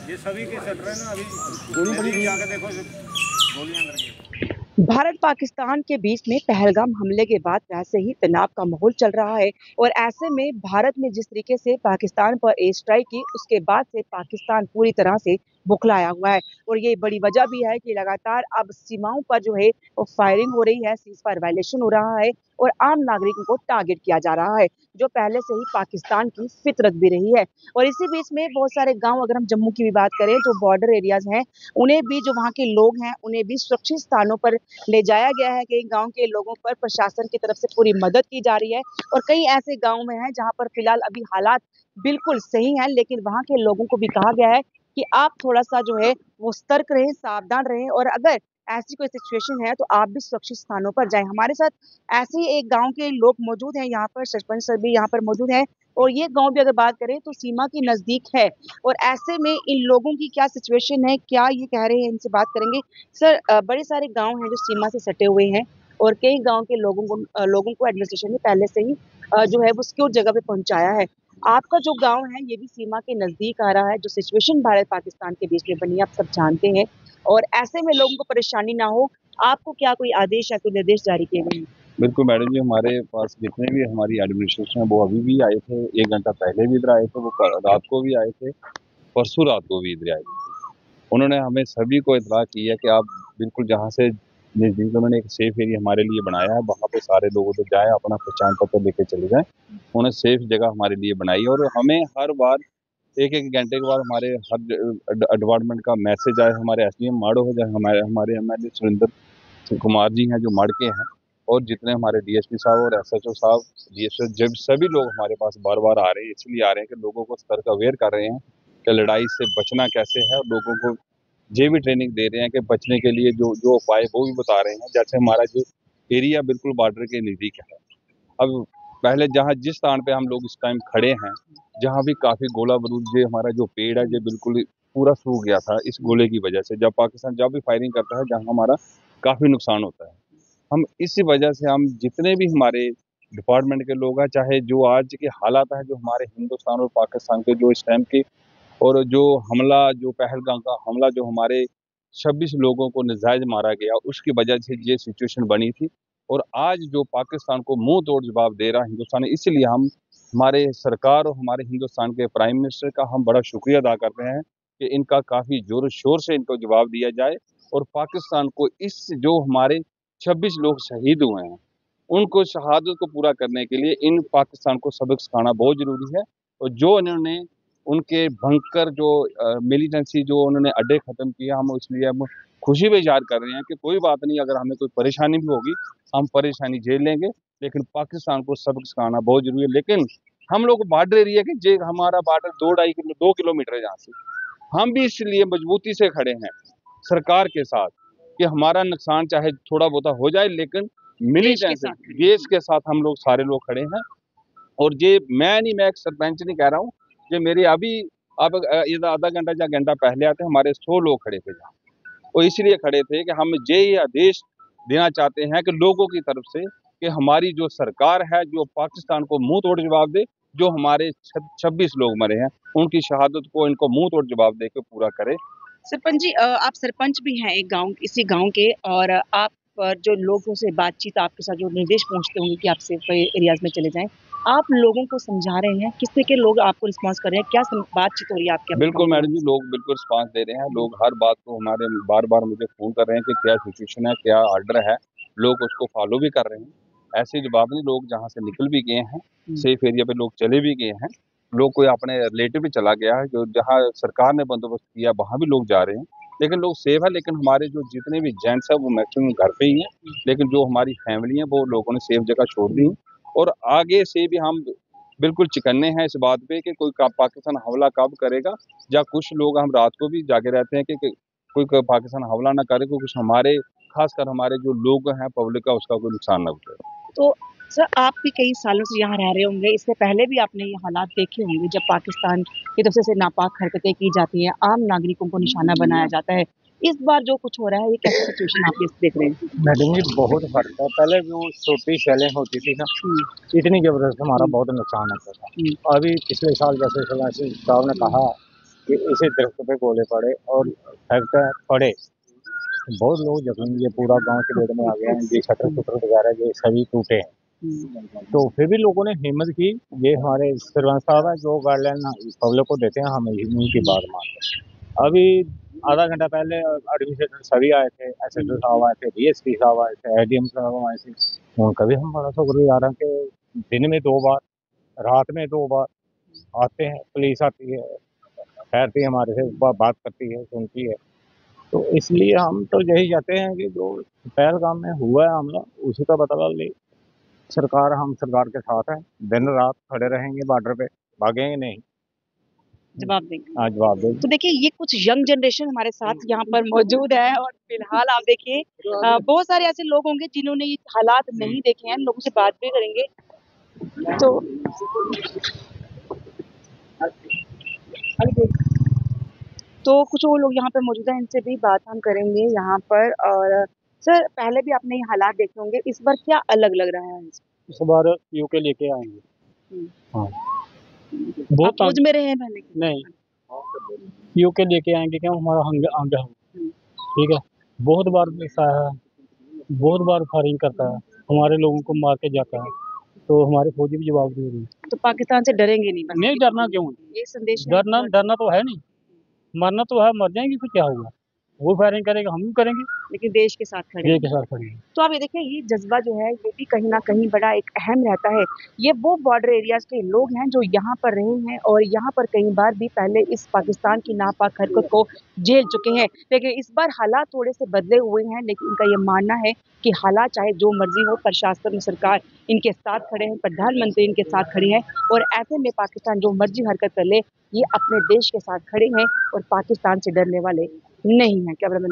ये सभी के चल रहे हैं ना, अभी जाके देखो गोलियां अंदर गई। भारत पाकिस्तान के बीच में पहलगाम हमले के बाद वैसे ही तनाव का माहौल चल रहा है और ऐसे में भारत ने जिस तरीके से पाकिस्तान पर एयर स्ट्राइक की, उसके बाद से पाकिस्तान पूरी तरह से बुखलाया हुआ है और ये बड़ी वजह भी है कि लगातार अब सीमाओं पर जो है वो फायरिंग हो रही है, सीज फायर वायलेशन हो रहा है और आम नागरिकों को टारगेट किया जा रहा है, जो पहले से ही पाकिस्तान की फितरत भी रही है। और इसी बीच में बहुत सारे गाँव, अगर हम जम्मू की भी बात करें, जो बॉर्डर एरियाज हैं, उन्हें भी, जो वहाँ के लोग हैं, उन्हें भी सुरक्षित स्थानों पर ले जाया गया है। कई गांव के लोगों पर प्रशासन की तरफ से पूरी मदद की जा रही है और कई ऐसे गांव में हैं जहां पर फिलहाल अभी हालात बिल्कुल सही हैं, लेकिन वहां के लोगों को भी कहा गया है कि आप थोड़ा सा जो है वो सतर्क रहें, सावधान रहें और अगर ऐसी कोई सिचुएशन है तो आप भी सुरक्षित स्थानों पर जाएं। हमारे साथ ऐसे ही एक गांव के लोग मौजूद हैं, यहाँ पर सरपंच सर भी यहाँ पर मौजूद हैं और ये गांव भी अगर बात करें तो सीमा के नजदीक है और ऐसे में इन लोगों की क्या सिचुएशन है, क्या ये कह रहे हैं, इनसे बात करेंगे। सर, बड़े सारे गांव हैं जो सीमा से सटे हुए हैं और कई गांव के लोगों को एडमिनिस्ट्रेशन ने पहले से ही जो है वो सिक्योर जगह पे पहुंचाया है। आपका जो गांव है ये भी सीमा के नजदीक आ रहा है। जो सिचुएशन भारत पाकिस्तान के बीच में बनी है, आप सब जानते हैं और ऐसे में लोगों को परेशानी ना हो, आपको क्या कोई आदेश या कोई निर्देश जारी किए गए हैं? बिल्कुल मैडम जी, हमारे पास जितने भी हमारी एडमिनिस्ट्रेशन है वो अभी भी आए थे, 1 घंटा पहले भी इधर आए थे, वो रात को भी आए थे, परसों रात को भी इधर आए थे। उन्होंने हमें सभी को इतला की है कि आप बिल्कुल जहाँ से नज़दीक, उन्होंने एक सेफ एरिया हमारे लिए बनाया है, वहाँ पे सारे लोग उधर जाए, अपना पहचान पत्र लेके चले जाएं। उन्होंने सेफ जगह हमारे लिए बनाई है और हमें हर बार 1-1 घंटे के बाद हमारे हर डिपार्टमेंट का मैसेज आए, हमारे SDM माड़ो हो जाए, हमारे MLA सुरेंद्र कुमार जी हैं जो मड़ के हैं, और जितने हमारे DSP साहब और SHO साहब, DSO, जब सभी लोग हमारे पास बार बार आ रहे हैं, इसलिए आ रहे हैं कि लोगों को सतर्क अवेयर कर रहे हैं कि लड़ाई से बचना कैसे है, और लोगों को ये भी ट्रेनिंग दे रहे हैं कि बचने के लिए जो जो उपाय वो भी बता रहे हैं। जैसे हमारा जो एरिया बिल्कुल बॉर्डर के नज़दीक है, अब पहले जहाँ जिस स्थान पे हम लोग इस टाइम खड़े हैं, जहाँ भी काफ़ी गोला बारूद, ये हमारा जो पेड़ है ये बिल्कुल पूरा सूख गया था इस गोले की वजह से। जब पाकिस्तान जब भी फायरिंग करता है, जहाँ हमारा काफ़ी नुकसान होता है, हम इसी वजह से, हम जितने भी हमारे डिपार्टमेंट के लोग हैं, चाहे जो आज के हालात है, जो हमारे हिंदुस्तान और पाकिस्तान के जो इस टाइम के, और जो हमला, जो पहलगाम का हमला, जो हमारे 26 लोगों को नजायज मारा गया, उसकी वजह से ये सिचुएशन बनी थी। और आज जो पाकिस्तान को मुंह तोड़ जवाब दे रहा हिंदुस्तान, इसलिए हम हमारे सरकार और हमारे हिंदुस्तान के प्राइम मिनिस्टर का हम बड़ा शुक्रिया अदा करते हैं कि इनका काफ़ी जोर शोर से इनको जवाब दिया जाए और पाकिस्तान को इस, जो हमारे 26 लोग शहीद हुए हैं, उनको शहादत को पूरा करने के लिए इन पाकिस्तान को सबक सिखाना बहुत ज़रूरी है। और जो इन्होंने उनके भयंकर जो मिलिटेंसी, जो उन्होंने अड्डे ख़त्म किए, हम इसलिए हम खुशी भी इज़हार कर रहे हैं कि कोई बात नहीं, अगर हमें कोई परेशानी भी होगी हम परेशानी झेल लेंगे, लेकिन पाकिस्तान को सबक सिखाना बहुत ज़रूरी है। लेकिन हम लोग बॉर्डर एरिया के, जे हमारा बॉर्डर 2 किलोमीटर है जहाँ से, हम भी इसलिए मजबूती से खड़े हैं सरकार के साथ कि हमारा नुकसान चाहे थोड़ा बहुत हो जाए, लेकिन मिलिटेंसी देश के साथ हम लोग सारे लोग खड़े हैं। और ये मैं एक सरपंच नहीं कह रहा हूँ, ये मेरे अभी आप आधा घंटा या घंटा पहले आते हमारे 100 लोग खड़े थे जहाँ, वो इसलिए खड़े थे कि हम ये आदेश देना चाहते हैं कि लोगों की तरफ से कि हमारी जो सरकार है, जो पाकिस्तान को मुंह तोड़ जवाब दे, जो हमारे 26 लोग मरे हैं उनकी शहादत को इनको मुंह तोड़ जवाब दे के पूरा करे। सरपंच जी, आप सरपंच भी हैं एक गांव, इसी गांव के, और आप जो लोगों से बातचीत, आपके साथ जो निर्देश पहुंचते होंगे कि आप सेफ एरियाज में चले जाएं, आप लोगों को समझा रहे हैं, किस तरह के लोग आपको रिस्पांस कर रहे हैं, क्या बातचीत हो रही है आपके? बिल्कुल मैडम जी, लोग बिल्कुल रिस्पांस दे रहे हैं, लोग हर बात को हमारे बार बार मुझे फ़ोन कर रहे हैं कि क्या सिचुएशन है, क्या ऑर्डर है, लोग उसको फॉलो भी कर रहे हैं। ऐसी जवाब नहीं, लोग जहाँ से निकल भी गए हैं, सेफ एरिया पे लोग चले भी गए हैं, लोग कोई अपने रिलेटिव भी चला गया है, जो जहाँ सरकार ने बंदोबस्त किया वहाँ भी लोग जा रहे हैं, लेकिन लोग सेफ है। लेकिन हमारे जो जितने भी जेंट्स हैं वो मैक्सिमम घर पे ही हैं, लेकिन जो हमारी फैमिली है वो लोगों ने सेफ जगह छोड़ दी। और आगे से भी हम बिल्कुल चिकन्ने हैं इस बात पे कि कोई पाकिस्तान हमला कब करेगा, या कुछ लोग हम रात को भी जागे रहते हैं कि कोई पाकिस्तान हमला ना करे, कुछ हमारे, खासकर हमारे जो लोग हैं पब्लिक का, उसका कोई नुकसान ना उठाए। तो सर, आप भी कई सालों से यहाँ रह रहे होंगे, इससे पहले भी आपने ये हालात देखे होंगे जब पाकिस्तान की तरफ से नापाक हरकतें की जाती हैं, आम नागरिकों को निशाना बनाया जाता है। इस बार जो कुछ हो रहा है, ये कैसी सिचुएशन आप देख रहे हैं? मैडम जी, बहुत फर्क है। पहले जो छोटी शैलें होती थी ना, इतनी जबरदस्त हमारा बहुत नुकसान होता था। अभी पिछले साल जैसे साहब ने कहा कि इसी दरख्त पे गोले पड़े और फैक्ट पड़े। बहुत लोग जख्मी, ये पूरा गांव के बेड़ में आ गया है, ये शटर शुटर वगैरह ये सभी टूटे हैं। तो फिर भी लोगों ने हिम्मत की, ये हमारे सरपंच साहब है जो गाइडलाइन पब्लिक को देते हैं, हम उनकी बात मानते हैं। अभी आधा घंटा पहले एडमिनिस्ट्रेटर सभी आए थे, एसएसओ साहब आए थे, डीएसपी साहब आए थे, एडीएम साहब आए थे। उनका भी हम बड़ा शुक्रगुजार हैं कि दिन में 2 बार, रात में 2 बार आते हैं, पुलिस आती है, ठहरती है, हमारे से बात करती है, सुनती है। तो इसलिए हम तो यही चाहते हैं कि जो पहलगाम में हुआ है हमला, उसी का बदला ले सरकार। हम सरकार के साथ हैं, दिन रात खड़े रहेंगे बॉर्डर पे, भागेंगे नहीं। जवाब देंगे। हाँ, जवाब देंगे। तो देखिए ये कुछ यंग जनरेशन हमारे साथ यहाँ पर मौजूद है और फिलहाल आप देखिए बहुत सारे ऐसे लोग होंगे जिन्होंने ये हालात नहीं देखे हैं, लोगों से बात भी करेंगे। तो कुछ और लोग यहाँ पर मौजूद हैं, इनसे भी बात हम करेंगे यहाँ पर। और सर पहले भी आपने ये हालात देखे होंगे, इस बार क्या अलग लग रहा है? इस बार यूके लेके आएंगे। हाँ, आप बहुत फौज में रहे हैं पहले? नहीं, यूके लेके आएंगे, क्यों हमारा अंग है, ठीक है। बहुत बार ऐसा है, बहुत बार फायरिंग करता है, हमारे लोगों को मार के जाता है, तो हमारे फौजी भी जवाब दे रही है। तो पाकिस्तान से डरेंगे नहीं? नहीं, डरना क्यों है? ये संदेश है। डरना तो है नहीं, मरना तो है, मर जाएंगे फिर क्या होगा। वो फायरिंग करेगा, हम भी करेंगे, लेकिन देश के साथ खड़े देश के साथ खड़े हैं। तो आप ये देखिए ये जज्बा जो है ये भी कहीं ना कहीं बड़ा एक अहम रहता है। ये वो बॉर्डर एरियाज के लोग हैं जो यहाँ पर रहे हैं और यहाँ पर कई बार भी पहले इस पाकिस्तान की नापाक हरकत को झेल चुके हैं, लेकिन इस बार हालात थोड़े से बदले हुए हैं। लेकिन इनका ये मानना है कि हालात चाहे जो मर्जी हो, प्रशासन सरकार इनके साथ खड़े हैं, प्रधानमंत्री इनके साथ खड़े हैं और ऐसे में पाकिस्तान जो मर्जी हरकत कर ले, ये अपने देश के साथ खड़े हैं और पाकिस्तान से डरने वाले नहीं है। कैमरामैन